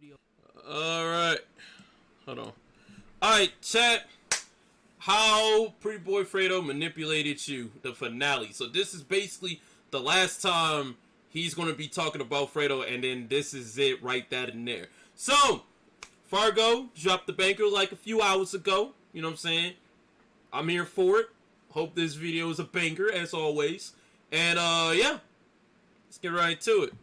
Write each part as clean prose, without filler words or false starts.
video. Alright. Hold on. Alright, chat. How PrettyBoyFredo manipulated you, the finale. So this is basically the last time he's going to be talking about Fredo, and then this is it right that and there. So, Fargo dropped the banker like a few hours ago. You know what I'm saying? I'm here for it. Hope this video is a banger, as always. And, yeah. Let's get right to it.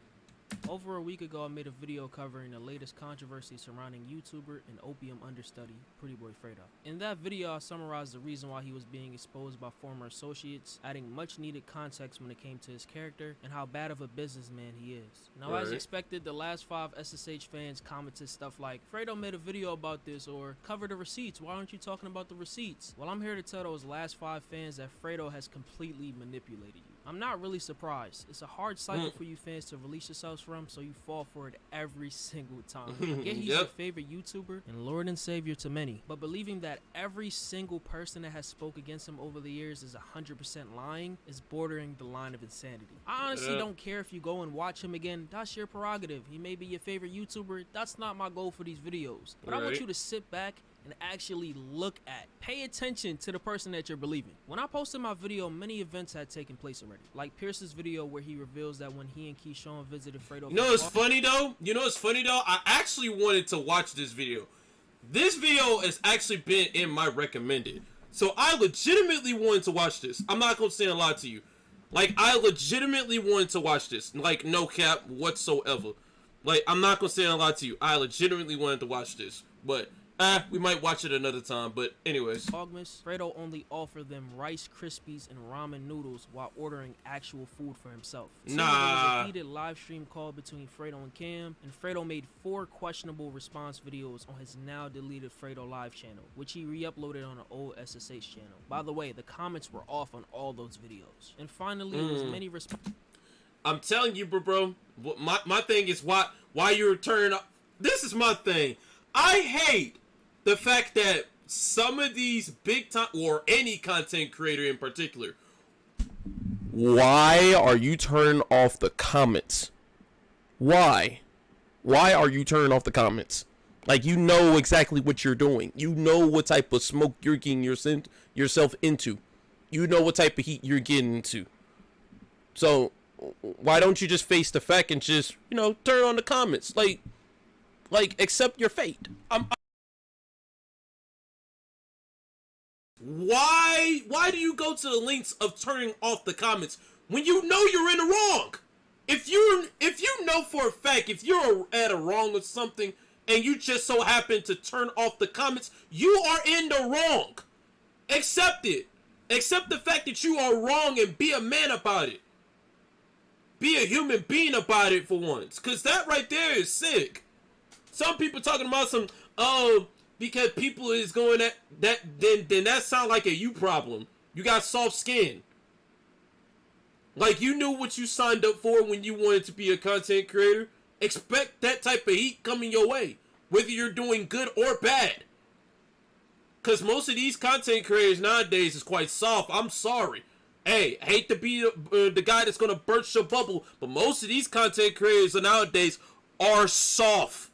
Over a week ago, I made a video covering the latest controversy surrounding YouTuber and opium understudy, PrettyBoyFredo. In that video, I summarized the reason why he was being exposed by former associates, adding much needed context when it came to his character and how bad of a businessman he is. Now, as expected, the last 5 SSH fans commented stuff like, Fredo made a video about this, or cover the receipts, why aren't you talking about the receipts? Well, I'm here to tell those last 5 fans that Fredo has completely manipulated you. I'm not really surprised. It's a hard cycle for you fans to release yourselves from, so you fall for it every single time. I get he's your favorite YouTuber and Lord and Savior to many, but believing that every single person that has spoke against him over the years is 100% lying is bordering the line of insanity. I honestly don't care if you go and watch him again. That's your prerogative. He may be your favorite YouTuber. That's not my goal for these videos. But I want you to sit back and actually look at, pay attention to the person that you're believing. When I posted my video, many events had taken place already. Like Pierce's video where he reveals that when he and Keyshawn visited Fredo. You know what's funny though? I actually wanted to watch this video. This video has actually been in my recommended. So I legitimately wanted to watch this. I'm not gonna say a lot to you. Like, I legitimately wanted to watch this. Like, no cap whatsoever. Like, I'm not gonna say a lot to you. I legitimately wanted to watch this. But we might watch it another time, but anyways. Vlogmas, Fredo only offered them Rice Krispies and ramen noodles while ordering actual food for himself. There was a heated live stream call between Fredo and Cam, and Fredo made 4 questionable response videos on his now deleted Fredo live channel, which he re-uploaded on an old SSH channel. By the way, the comments were off on all those videos. And finally, there was many I'm telling you, bro, my thing is why you're turning up. This is my thing. I hate the fact that some of these big time, or any content creator in particular, why are you turning off the comments? Why are you turning off the comments? Like, you know exactly what you're doing. You know what type of smoke you're getting yourself into. You know what type of heat you're getting into. So why don't you just face the fact and just, you know, turn on the comments? Like accept your fate. Why do you go to the lengths of turning off the comments when you know you're in the wrong? If you know for a fact, if you're at a wrong or something and you just so happen to turn off the comments, you are in the wrong. Accept it. Accept the fact that you are wrong and be a man about it. Be a human being about it for once, cause that right there is sick. Some people talking about some, because people is going at that, then that sound like a you problem. You got soft skin. Like, you knew what you signed up for when you wanted to be a content creator. Expect that type of heat coming your way, whether you're doing good or bad. Cause most of these content creators nowadays is quite soft. I'm sorry. Hey, I hate to be the guy that's gonna burst your bubble, but most of these content creators nowadays are soft.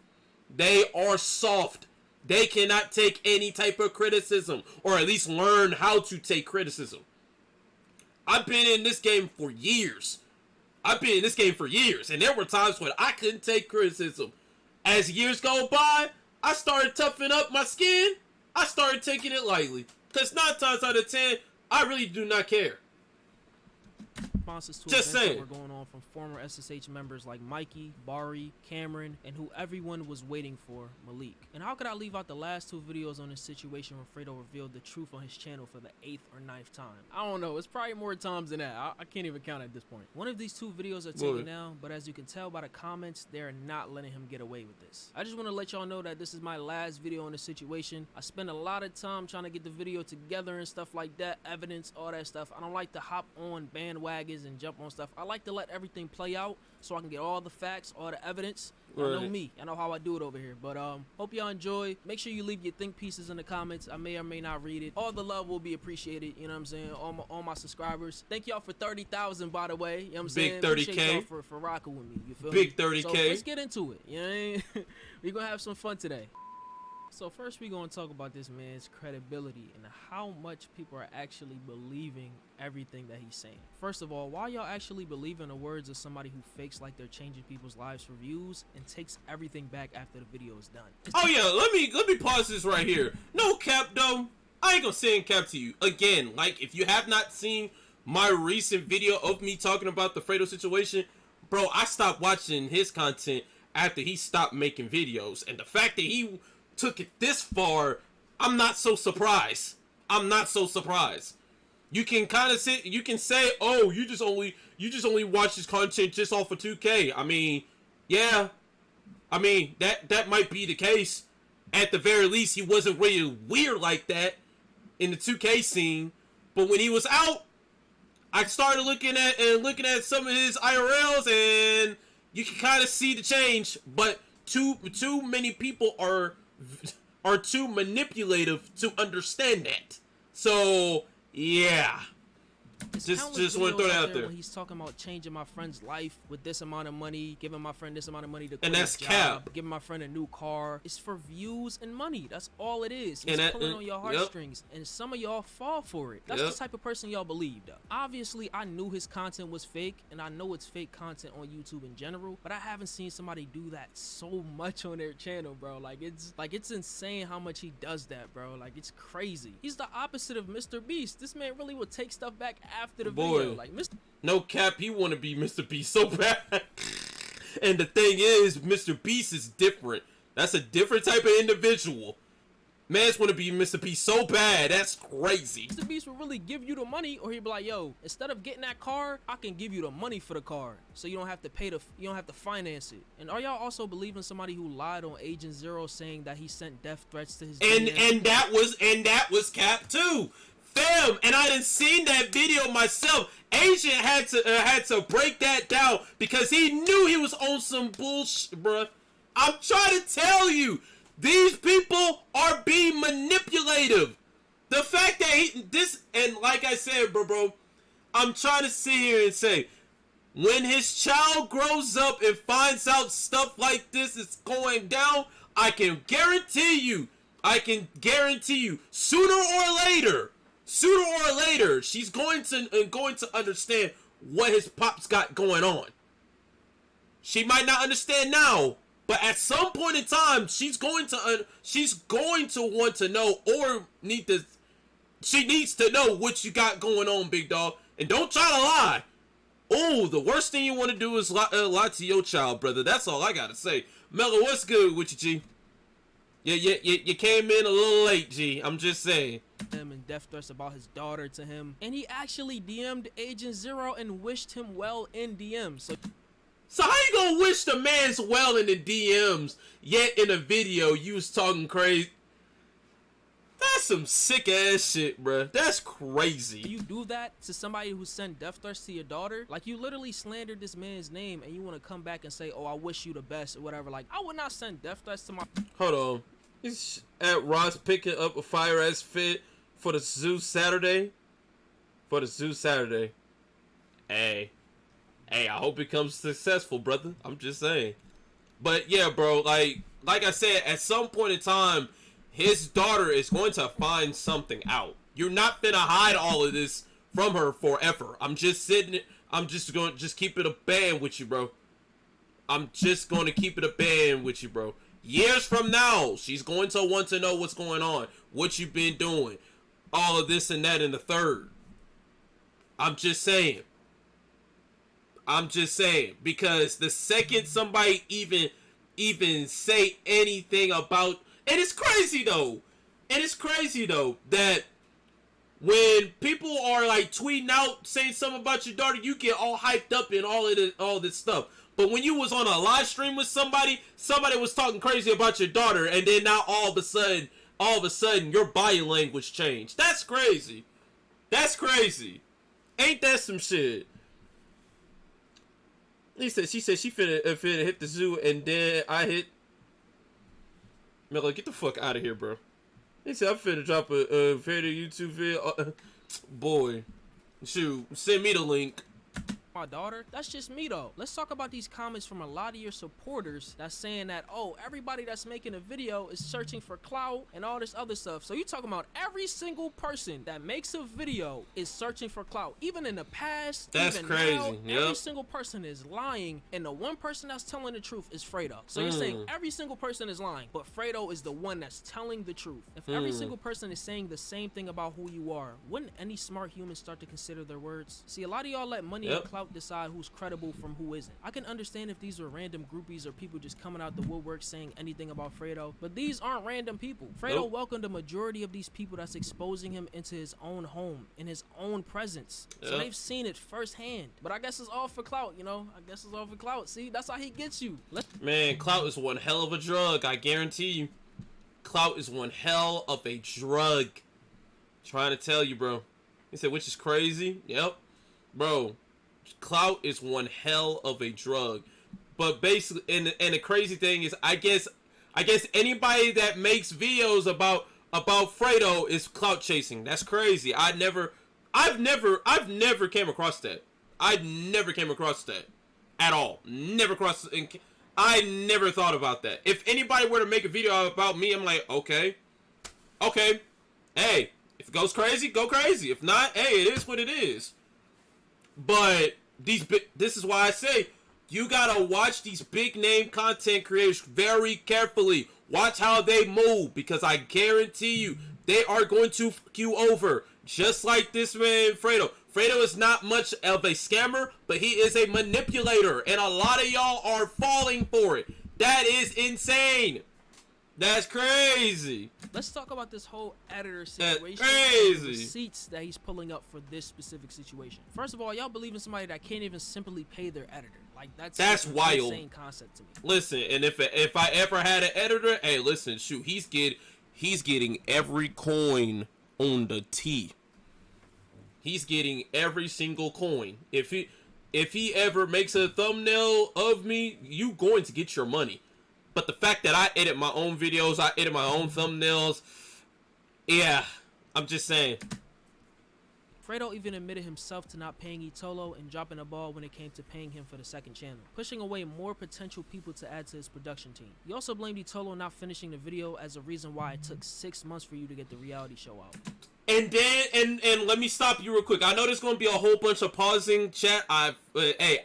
They are soft. They cannot take any type of criticism, or at least learn how to take criticism. I've been in this game for years. And there were times when I couldn't take criticism. As years go by, I started toughening up my skin. I started taking it lightly. Because 9 times out of 10, I really do not care. Responses to events that were going on from former SSH members like Mikey, Bari, Cameron, and who everyone was waiting for, Malik. And how could I leave out the last 2 videos on this situation where Fredo revealed the truth on his channel for the 8th or 9th time? I don't know, it's probably more times than that. I can't even count at this point. One of these 2 videos are taken down, but as you can tell by the comments, they're not letting him get away with this. I just want to let y'all know that this is my last video on this situation. I spent a lot of time trying to get the video together and stuff like that, evidence, all that stuff. I don't like to hop on bandwagons and jump on stuff. I like to let everything play out so I can get all the facts, all the evidence. I know me. I know how I do it over here. But hope y'all enjoy. Make sure you leave your think pieces in the comments. I may or may not read it. All the love will be appreciated. You know what I'm saying? All my subscribers. Thank y'all for 30,000, by the way. You know what I'm saying? Big 30K. For rocking with me. You feel Big me? 30K. So let's get into it. You know what I mean? We're gonna have some fun today. So first we're gonna talk about this man's credibility and how much people are actually believing everything that he's saying. First of all, why y'all actually believe in the words of somebody who fakes like they're changing people's lives for views and takes everything back after the video is done? Oh yeah, let me pause this right here. No cap though. I ain't gonna say in cap to you. Again, like if you have not seen my recent video of me talking about the Fredo situation, bro, I stopped watching his content after he stopped making videos. And the fact that he took it this far, I'm not so surprised. I'm not so surprised. You can kind of sit, you can say, oh, you just only watch his content just off of 2K. I mean, yeah. I mean, that might be the case. At the very least, he wasn't really weird like that in the 2K scene. But when he was out, I started looking at some of his IRLs, and you can kind of see the change. But too many people are too manipulative to understand that. So yeah. Just want to throw that out there. When he's talking about changing my friend's life with this amount of money, giving my friend this amount of money to quit and that's his cap. job, giving my friend a new car. It's for views and money. That's all it is. He's pulling on your heartstrings, and some of y'all fall for it. That's the type of person y'all believe, though. Obviously, I knew his content was fake, and I know it's fake content on YouTube in general, but I haven't seen somebody do that so much on their channel, bro. Like it's insane how much he does that, bro. Like it's crazy. He's the opposite of Mr. Beast. This man really would take stuff back after the video. Like no cap, he want to be Mr. Beast so bad. And the thing is, Mr. Beast is different. That's a different type of individual. Man's want to be Mr. Beast so bad. That's crazy. Mr. Beast will really give you the money, or he'd be like, yo, instead of getting that car, I can give you the money for the car, so you don't have to you don't have to finance it. And are y'all also believing somebody who lied on Agent Zero saying that he sent death threats to his and that was cap too? Fam, and I done seen that video myself. Agent had to break that down because he knew he was on some bullshit, bruh. I'm trying to tell you, these people are being manipulative. The fact that and like I said, bro, I'm trying to sit here and say, when his child grows up and finds out stuff like this is going down, I can guarantee you, sooner or later, she's going to understand what his pops got going on. She might not understand now, but at some point in time, she's going to want to know, or she needs to know what you got going on, big dog. And don't try to lie. Oh, the worst thing you want to do is lie to your child, brother. That's all I gotta say. Mello, what's good with you, G? You came in a little late, G. I'm just saying. Him and death threats about his daughter to him, and he actually DM'd Agent Zero and wished him well in DMs. So how you gonna wish the man's well in the DMs, yet in a video you was talking crazy? That's some sick ass shit, bruh. That's crazy. You do that to somebody who sent death threats to your daughter? Like, you literally slandered this man's name, and you want to come back and say, oh, I wish you the best or whatever. Like, I would not send death threats to my... Hold on. He's at Ross picking up a fire ass fit for the Zoo Saturday. Hey, I hope it comes successful, brother. I'm just saying. But yeah, bro, like I said, at some point in time, his daughter is going to find something out. You're not gonna hide all of this from her forever. I'm just going to keep it a band with you, bro. Years from now, she's going to want to know what's going on, what you've been doing, all of this and that and the third. I'm just saying, because the second somebody even say anything about, and it's crazy though, that when people are like tweeting out saying something about your daughter, you get all hyped up in all this stuff. But when you was on a live stream with somebody was talking crazy about your daughter, and then now all of a sudden your body language changed. That's crazy. Ain't that some shit? She said she finna hit the zoo, and then I hit. Melo, get the fuck out of here, bro. He said I'm finna drop a Fredo YouTube video. Boy, shoot, send me the link. my daughter. That's just me though. Let's talk about these comments from a lot of your supporters that's saying that, oh, everybody that's making a video is searching for clout and all this other stuff. So you talking about every single person that makes a video is searching for clout. Even in the past, that's even crazy. now, Yep. every single person is lying, and the one person that's telling the truth is Fredo. So you're saying every single person is lying, but Fredo is the one that's telling the truth. If every single person is saying the same thing about who you are, wouldn't any smart human start to consider their words? See, a lot of y'all let money and clout decide who's credible from who isn't. I can understand if these were random groupies or people just coming out the woodwork saying anything about Fredo, but these aren't random people. Fredo welcomed a majority of these people that's exposing him into his own home, in his own presence. So they've seen it firsthand. But I guess it's all for clout, you know? I guess it's all for clout. See, that's how he gets you. Man, clout is one hell of a drug, I guarantee you. Clout is one hell of a drug. Trying to tell you, bro. He said, which is crazy. Yep. Bro, clout is one hell of a drug. But basically, and the crazy thing is, I guess anybody that makes videos about Fredo is clout chasing. That's crazy. I've never came across that. I never came across that at all. Never crossed. I never thought about that. If anybody were to make a video about me, I'm like, okay. Hey, if it goes crazy, go crazy. If not, hey, it is what it is. But this is why I say you gotta watch these big name content creators very carefully. Watch how they move, because I guarantee you they are going to fuck you over. Just like this man, Fredo. Fredo is not much of a scammer, but he is a manipulator, and a lot of y'all are falling for it. That is insane. That's crazy. Let's talk about this whole editor situation. That's crazy. And the receipts that he's pulling up for this specific situation. First of all, y'all believe in somebody that can't even simply pay their editor. Like that's wild. Insane concept to me. Listen, and if I ever had an editor, hey, listen, shoot, he's getting every coin on the T. He's getting every single coin. If he ever makes a thumbnail of me, you going to get your money. But the fact that I edit my own videos, I edit my own thumbnails, yeah, I'm just saying. Fredo even admitted himself to not paying Itolo and dropping the ball when it came to paying him for the second channel, pushing away more potential people to add to his production team. He also blamed Itolo not finishing the video as a reason why it took 6 months for you to get the reality show out. And then, and let me stop you real quick. I know there's going to be a whole bunch of pausing, chat. I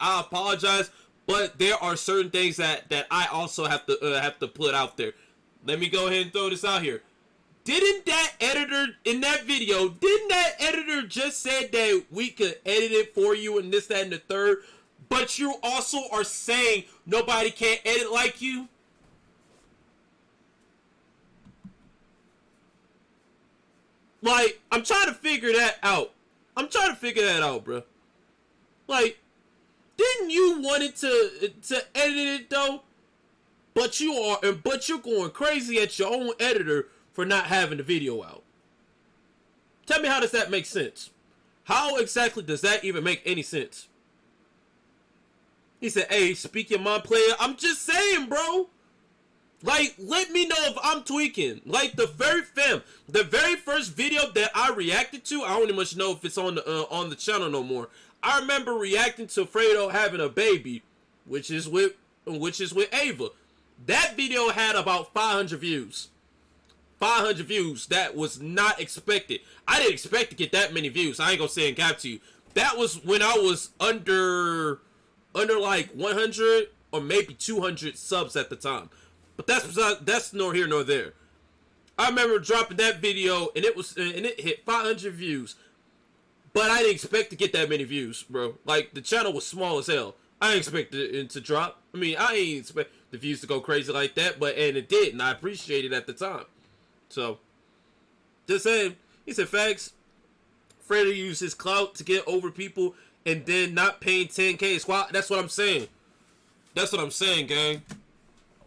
apologize, but there are certain things that I also have to put out there. Let me go ahead and throw this out here. Didn't that editor in that video, didn't that editor just said that we could edit it for you and this, that, and the third? But you also are saying nobody can't edit like you? Like, I'm trying to figure that out. Bro. Like, didn't you want it to edit it though? But you're going crazy at your own editor for not having the video out. Tell me, how does that make sense? How exactly does that even make any sense? He said, hey, speak your mind, player. I'm just saying, bro. Like, let me know if I'm tweaking. Like, the very first video that I reacted to, I don't even much know if it's on the channel no more. I remember reacting to Fredo having a baby, which is with Ava. That video had about 500 views. 500 views. That was not expected. I didn't expect to get that many views. I ain't gonna say and cap to you. That was when I was under like 100 or maybe 200 subs at the time. But that's nor here nor there. I remember dropping that video and it hit 500 views. But I didn't expect to get that many views, bro. Like, the channel was small as hell. I didn't expect it to drop. I mean, I ain't expect the views to go crazy like that, and it did, and I appreciated it at the time. So, just saying. He said, facts. Fredo used his clout to get over people and then not paying 10K. That's what I'm saying. That's what I'm saying, gang.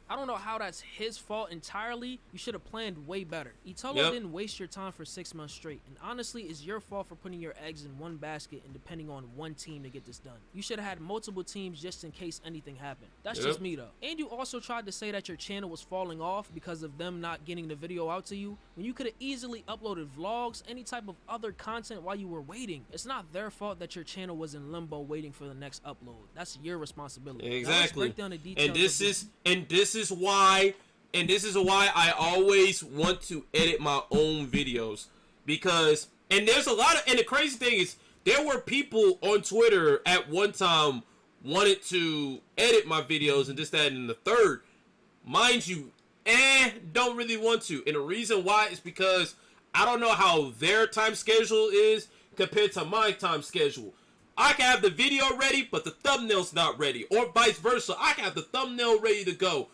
I don't know how that's his fault entirely. You should have planned way better. Itolo didn't waste your time for 6 months straight, and honestly, it's your fault for putting your eggs in one basket and depending on one team to get this done. You should have had multiple teams just in case anything happened. That's just me though. And you also tried to say that your channel was falling off because of them not getting the video out to you, when you could have easily uploaded vlogs, any type of other content while you were waiting. It's not their fault that your channel was in limbo waiting for the next upload. That's your responsibility. Exactly. And this is why I always want to edit my own videos, because there's a lot of, and the crazy thing is, there were people on Twitter at one time wanted to edit my videos and this, that, and the third. Mind you, don't really want to. And the reason why is because I don't know how their time schedule is compared to my time schedule. I can have the video ready, but the thumbnail's not ready. Or vice versa. I can have the thumbnail ready to go,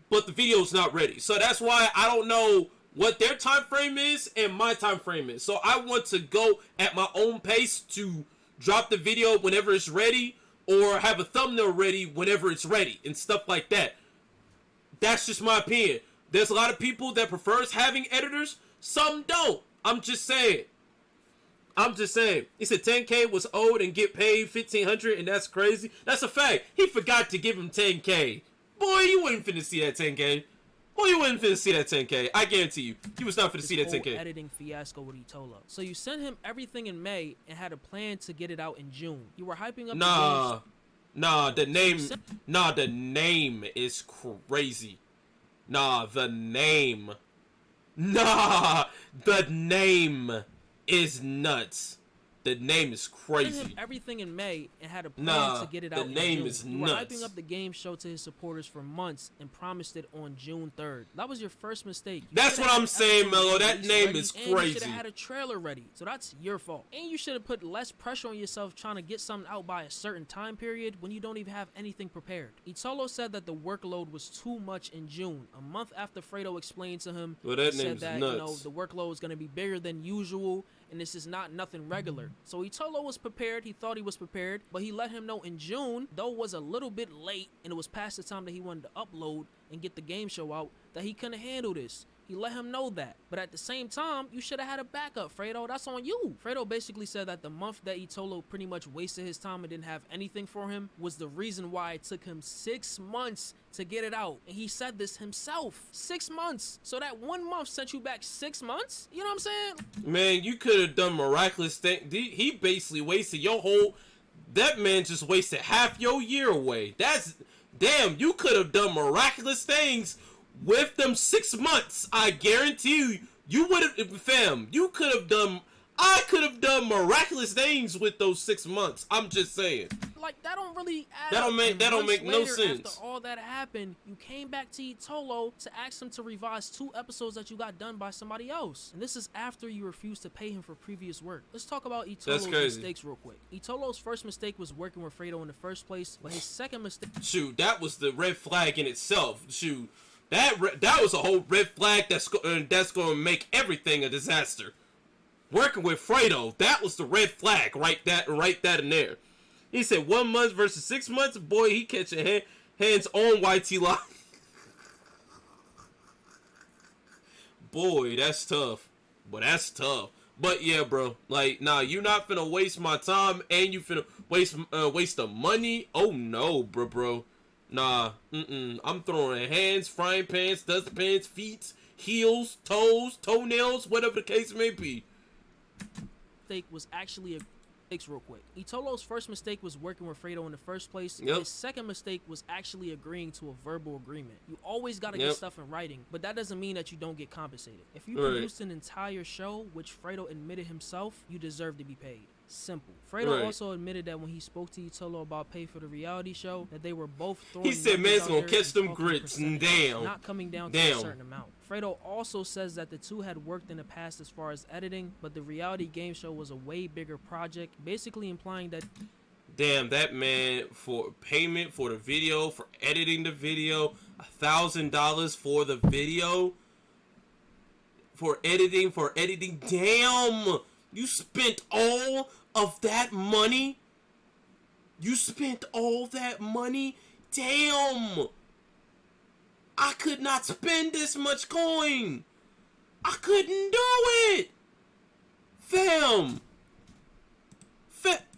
but the video's not ready. So that's why I don't know what their time frame is and my time frame is. So I want to go at my own pace to drop the video whenever it's ready, or have a thumbnail ready whenever it's ready, and stuff like that. That's just my opinion. There's a lot of people that prefers having editors. Some don't. I'm just saying. He said 10K was owed and get paid $1,500, and that's crazy. That's a fact. He forgot to give him 10K. Boy, you wouldn't finna see that 10K. Boy, you wouldn't finna see that 10K. I guarantee you. You was not finna see that 10K. Editing fiasco with Itolo. So you sent him everything in May and had a plan to get it out in June. You were hyping up the name is crazy. The name is nuts. The name is crazy. Him everything in May and had a plan to get it out. The name June. is You were nuts. hyping up the game show to his supporters for months and promised it on June 3rd. That was your first mistake. That's what I'm saying, Mello. That name is crazy. You should have had a trailer ready. So that's your fault. And you should have put less pressure on yourself trying to get something out by a certain time period when you don't even have anything prepared. Itolo said that the workload was too much in June. A month after Fredo explained to him, he said that the workload was going to be bigger than usual, and this is not nothing regular. So Itolo was prepared. He thought he was prepared, but he let him know in June, though it was a little bit late and it was past the time that he wanted to upload and get the game show out, that he couldn't handle this. He let him know that. But at the same time, you should have had a backup, Fredo. That's on you. Fredo basically said that the month that Itolo pretty much wasted his time and didn't have anything for him was the reason why it took him 6 months to get it out. And he said this himself. 6 months. So that 1 month sent you back 6 months? You know what I'm saying? Man, you could have done miraculous things. He basically wasted your whole... That man just wasted half your year away. Damn, you could have done miraculous things with them 6 months. I guarantee you would have, fam, I could have done miraculous things with those 6 months. I'm just saying. Like, that don't really add That don't make no sense. After all that happened, you came back to Itolo to ask him to revise 2 episodes that you got done by somebody else. And this is after you refused to pay him for previous work. Let's talk about Itolo's mistakes real quick. Itolo's first mistake was working with Fredo in the first place, but his second mistake... Shoot, that was the red flag in itself. Shoot, that was a whole red flag that's going to make everything a disaster. Working with Fredo, that was the red flag right in there. He said 1 month versus 6 months. Boy, he catching hands on YT Live. Boy, that's tough. But yeah, bro. Like, nah, you not finna waste my time, and you finna waste the money. Oh no, bro. Nah, I'm throwing hands, frying pans, dustpans, feet, heels, toes, toenails, whatever the case may be. Mistake was actually a real quick. Itolo's first mistake was working with Fredo in the first place. His second mistake was actually agreeing to a verbal agreement. You always got to get stuff in writing, but that doesn't mean that you don't get compensated. If you produced an entire show, which Fredo admitted himself, you deserve to be paid. Simple. Fredo also admitted that when he spoke to Itolo about pay for the reality show, that they were both throwing... He said, man's gonna catch them grits, and damn. Not coming down to a certain amount. Fredo also says that the two had worked in the past as far as editing, but the reality game show was a way bigger project, basically implying that... Damn, that man, for payment for the video, for editing the video, $1,000 for the video, for editing, damn! You spent all of that money? Damn! I could not spend this much coin. I couldn't do it. Fam.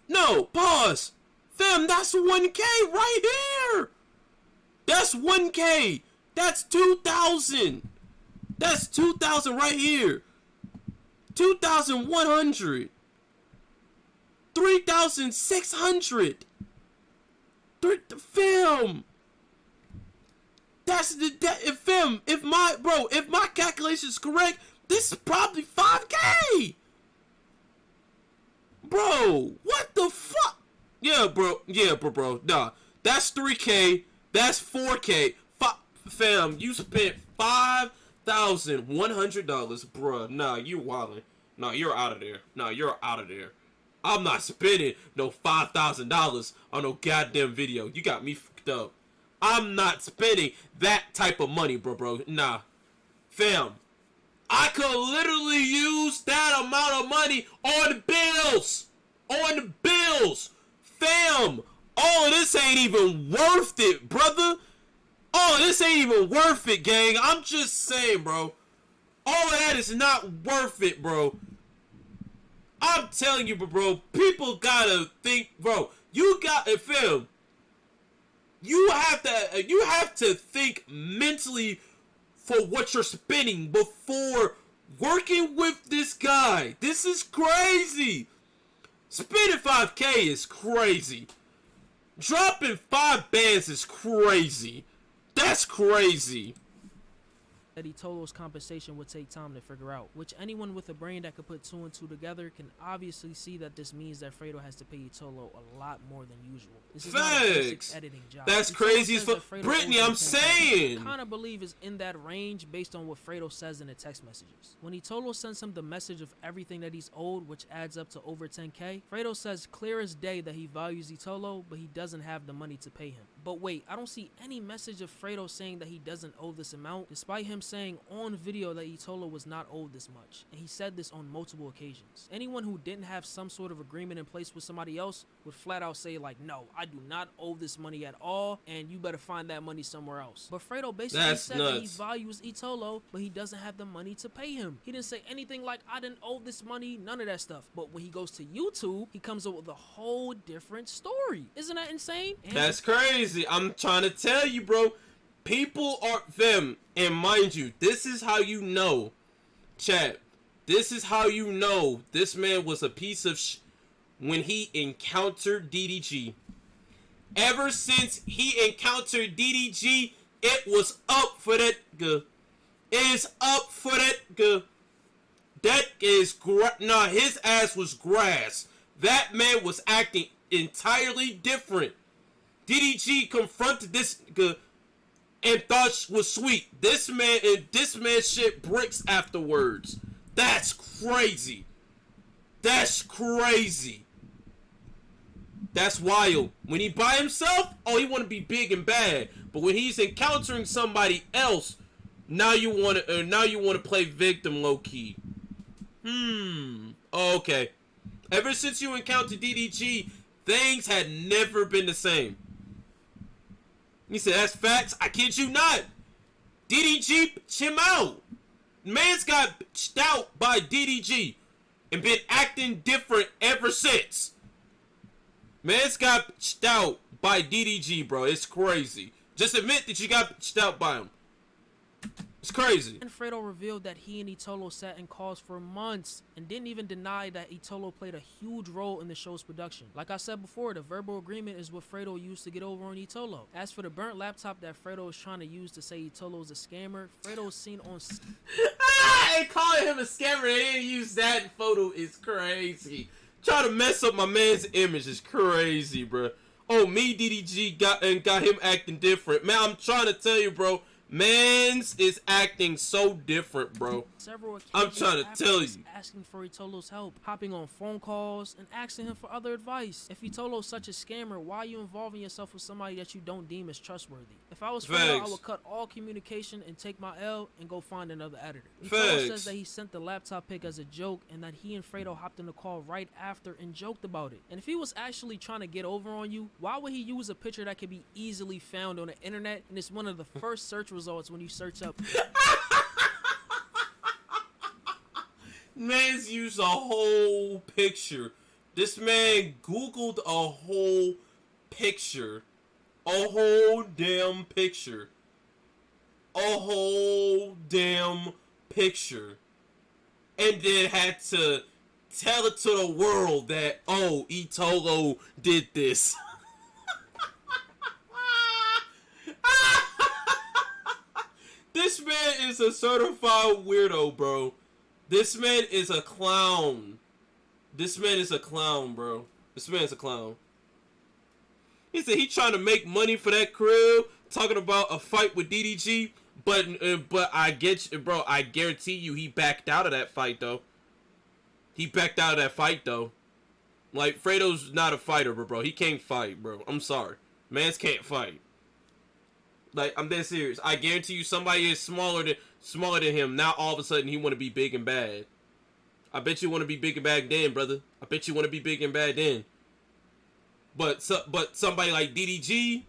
No, pause. Fam, that's 1K right here. That's 1K. That's 2,000. That's 2,000 right here. 2,100. 3,600. Fam. That's fam. If my calculation is correct, this is probably 5K. Bro, what the fuck? Yeah, bro. Nah, that's 3K. That's 4K. Fam, you spent $5,100, bruh. Nah, you wildin'. Nah, you're out of there. Nah, you're out of there. I'm not spending no $5,000 on no goddamn video. You got me fucked up. I'm not spending that type of money, bro. Nah, fam. I could literally use that amount of money on bills. On bills. Fam. All of this ain't even worth it, brother. All of this ain't even worth it, gang. I'm just saying, bro. All of that is not worth it, bro. I'm telling you, bro. People gotta think, bro. You got a film. You have to think mentally for what you're spending before working with this guy. This is crazy. Spending 5K is crazy. Dropping 5 bands is crazy. That's crazy. That Itolo's compensation would take time to figure out, which anyone with a brain that could put 2 and 2 together can obviously see that this means that Fredo has to pay Itolo a lot more than usual. This is not a basic editing job. That's crazy as fuck. Brittany, I'm saying. I kind of believe is in that range based on what Fredo says in the text messages. When Itolo sends him the message of everything that he's owed, which adds up to over 10K, Fredo says clear as day that he values Itolo, but he doesn't have the money to pay him. But wait, I don't see any message of Fredo saying that he doesn't owe this amount, despite him saying on video that Itolo was not owed this much, and he said this on multiple occasions. Anyone who didn't have some sort of agreement in place with somebody else would flat out say like, no, I do not owe this money at all, and you better find that money somewhere else. But Fredo basically said that he values Itolo, but he doesn't have the money to pay him. He didn't say anything like, I didn't owe this money, none of that stuff. But when he goes to YouTube, he comes up with a whole different story. Isn't that insane? And that's crazy. I'm trying to tell you, bro. People are them, and mind you, this is how you know, chat. This is how you know this man was a piece of when he encountered DDG. Ever since he encountered DDG, it was up for that guy. It is up for that guy. That is nah. His ass was grass. That man was acting entirely different. DDG confronted this guy and thought was sweet. This man shit bricks afterwards. That's crazy. That's crazy. That's wild. When he by himself, oh, he want to be big and bad. But when he's encountering somebody else, now you want to play victim low key. Okay. Ever since you encountered DDG, things had never been the same. He said, that's facts. I kid you not. DDG, him out. Man's got out by DDG and been acting different ever since. Man's got out by DDG, bro. It's crazy. Just admit that you got out by him. It's crazy. And Fredo revealed that he and Itolo sat in calls for months and didn't even deny that Itolo played a huge role in the show's production. Like I said before, the verbal agreement is what Fredo used to get over on Itolo. As for the burnt laptop that Fredo is trying to use to say Itolo's a scammer, Fredo's seen on... And calling him a scammer and didn't use that photo is crazy. Trying to mess up my man's image is crazy, bro. Oh, me, DDG, got him acting different. Man, I'm trying to tell you, bro. Mans is acting so different, bro. I'm trying to tell you. Asking for Itolo's help, hopping on phone calls, and asking him for other advice. If Itolo's such a scammer, why are you involving yourself with somebody that you don't deem as trustworthy? If I was Fredo, I would cut all communication and take my L and go find another editor. Itolo says that he sent the laptop pic as a joke and that he and Fredo hopped in the call right after and joked about it. And if he was actually trying to get over on you, why would he use a picture that could be easily found on the internet and it's one of the first search results results when you search up. Man's used a whole picture. This man Googled a whole picture. A whole damn picture. A whole damn picture. And then had to tell it to the world that, oh, Itolo did this. This man is a certified weirdo, bro. This man is a clown. This man is a clown, bro. This man is a clown. He said he trying to make money for that crib, talking about a fight with DDG, but I get you, bro. I guarantee you he backed out of that fight, though. He backed out of that fight, though. Like, Fredo's not a fighter, bro. He can't fight, bro. I'm sorry. Mans can't fight. Like, I'm dead serious. I guarantee you somebody is smaller than him. Now all of a sudden he want to be big and bad. I bet you want to be big and bad then, brother. I bet you want to be big and bad then. But somebody like DDG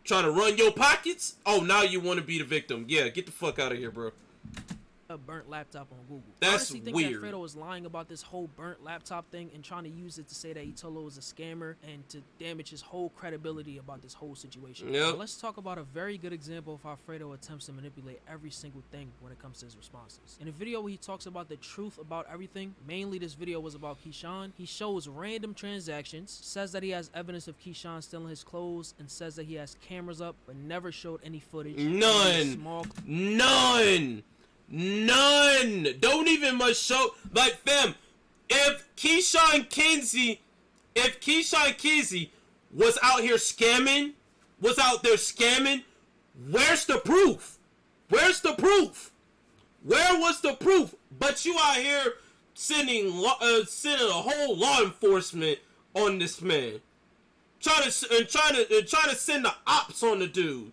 trying to run your pockets? Oh, now you want to be the victim. Yeah, get the fuck out of here, bro. A burnt laptop on Google. That's I honestly think weird. that Fredo was lying about this whole burnt laptop thing and trying to use it to say that Itolo was a scammer and to damage his whole credibility about this whole situation. Yep. Now, let's talk about a very good example of how Fredo attempts to manipulate every single thing when it comes to his responses. In a video where he talks about the truth about everything, mainly this video was about Keyshawn, he shows random transactions, says that he has evidence of Keyshawn stealing his clothes, and says that he has cameras up but never showed any footage. None. Don't even much show. Like, fam, if Keyshawn Kinsey was out there scamming, where's the proof? Where's the proof? Where was the proof? But you out here sending a whole law enforcement on this man, trying to send the ops on the dude,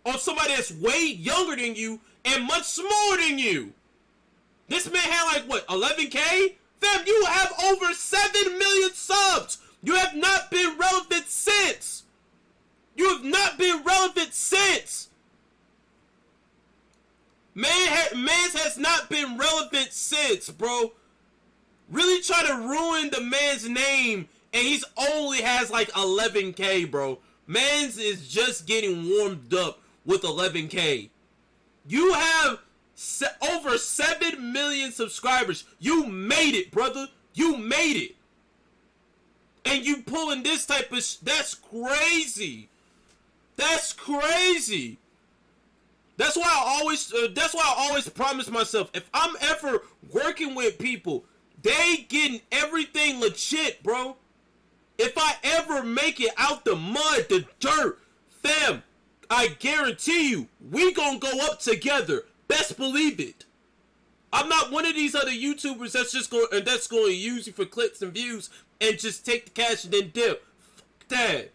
on somebody that's way younger than you and much smaller than you. This man had like, what, 11K? Fam, you have over 7 million subs. You have not been relevant since. Mans has not been relevant since, bro. Really trying to ruin the man's name, and he's only has like 11K, bro. Mans is just getting warmed up with 11K. You have over 7 million subscribers. You made it, brother. You made it. And you pulling this type of that's crazy. That's crazy. That's why I always promise myself, if I'm ever working with people, they getting everything legit, bro. If I ever make it out the mud, the dirt, fam, I guarantee you, we gonna go up together. Best believe it. I'm not one of these other YouTubers that's going to use you for clicks and views and just take the cash and then dip. Fuck that.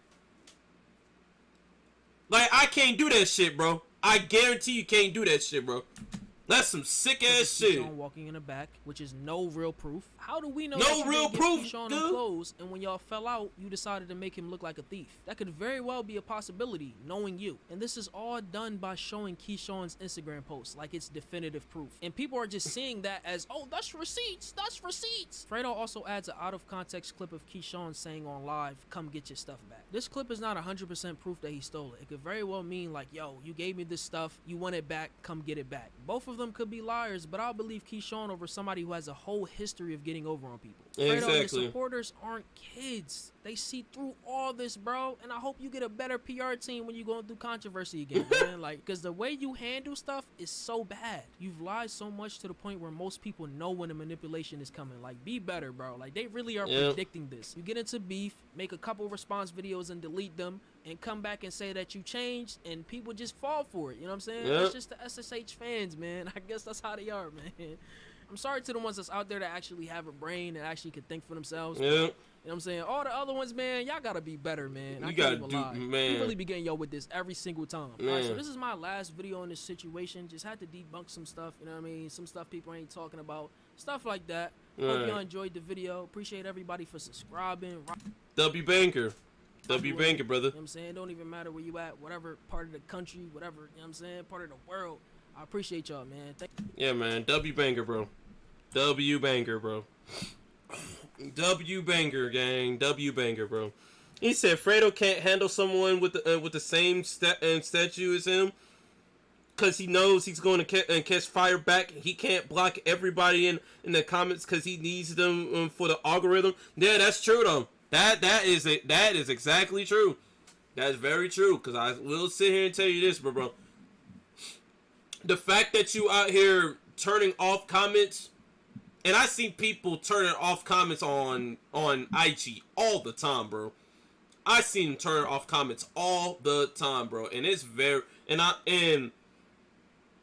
Like, I can't do that shit, bro. I guarantee you can't do that shit, bro. That's some sick ass shit. Keyshawn walking in the back, which is no real proof. How do we know No that real proof, Keyshawn dude. clothes, and when y'all fell out, you decided to make him look like a thief? That could very well be a possibility, knowing you. And this is all done by showing Keyshawn's Instagram posts like it's definitive proof. And people are just seeing that as, oh, that's receipts, that's receipts. Fredo also adds an out-of-context clip of Keyshawn saying on live, come get your stuff back. This clip is not 100% proof that he stole it. It could very well mean like, yo, you gave me this stuff, you want it back, come get it back. Both of them could be liars, but I'll believe Keyshawn over somebody who has a whole history of getting over on people. Exactly. Fredo, your supporters aren't kids. They see through all this, bro. And I hope you get a better PR team when you go through controversy again, man. Like, because the way you handle stuff is so bad. You've lied so much to the point where most people know when the manipulation is coming. Like, be better, bro. Like, they really are predicting this. You get into beef, make a couple response videos and delete them, and come back and say that you changed, and people just fall for it. You know what I'm saying? That's just the SSH fans, man. I guess that's how they are, man. I'm sorry to the ones that's out there that actually have a brain and actually can think for themselves. You know what I'm saying? All the other ones, man, y'all gotta be better, man. I can't even lie. Man. We really be getting y'all with this every single time. Alright, so this is my last video in this situation. Just had to debunk some stuff, you know what I mean? Some stuff people ain't talking about. Stuff like that. Hope y'all enjoyed the video. Appreciate everybody for subscribing. W Banker. W banger, brother. You know what I'm saying? It don't even matter where you at, whatever part of the country, whatever, you know what I'm saying, part of the world. I appreciate y'all, man. Yeah, man. W banger, bro. W banger, bro. W banger, gang. W banger, bro. He said Fredo can't handle someone with the same statue as him, cause he knows he's going to catch fire back. He can't block everybody in the comments cause he needs them for the algorithm. Yeah, that's true though. That is exactly true. That's very true. Cause I will sit here and tell you this, bro. The fact that you out here turning off comments, and I see people turning off comments on IG all the time, bro. I see them turn off comments all the time, bro. And it's very and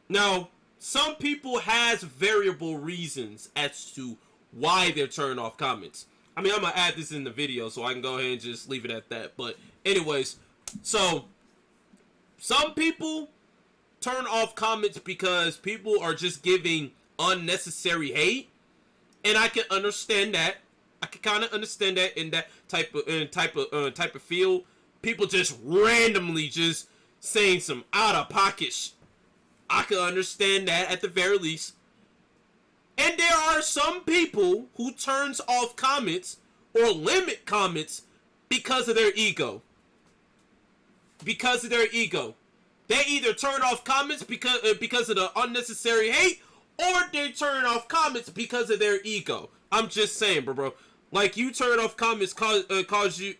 now some people has variable reasons as to why they're turning off comments. I mean, I'm gonna add this in the video so I can go ahead and just leave it at that. But anyways, so some people turn off comments because people are just giving unnecessary hate, and I can understand that. I can kind of understand that in that type of field. People just randomly just saying some out of pocket I can understand that at the very least. And there are some people who turns off comments or limit comments because of their ego. Because of their ego. They either turn off comments because of the unnecessary hate, or they turn off comments because of their ego. I'm just saying, bro. Like, you turn off comments cause you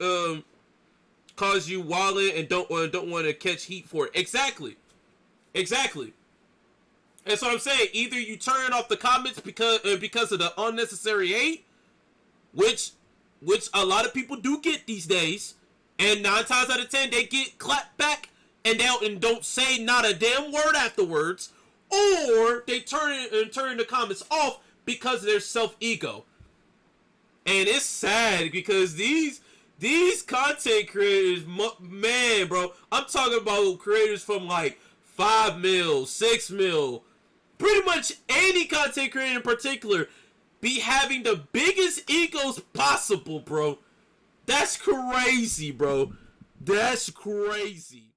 wildin' and don't want to catch heat for it. Exactly. That's what I'm saying. Either you turn off the comments because of the unnecessary hate, which a lot of people do get these days, and 9 times out of 10 they get clapped back and don't say not a damn word afterwards, or they turn the comments off because of their self-ego. And it's sad because these content creators, man, bro, I'm talking about creators from like 5 mil, 6 mil, pretty much any content creator in particular, be having the biggest egos possible, bro. That's crazy, bro. That's crazy.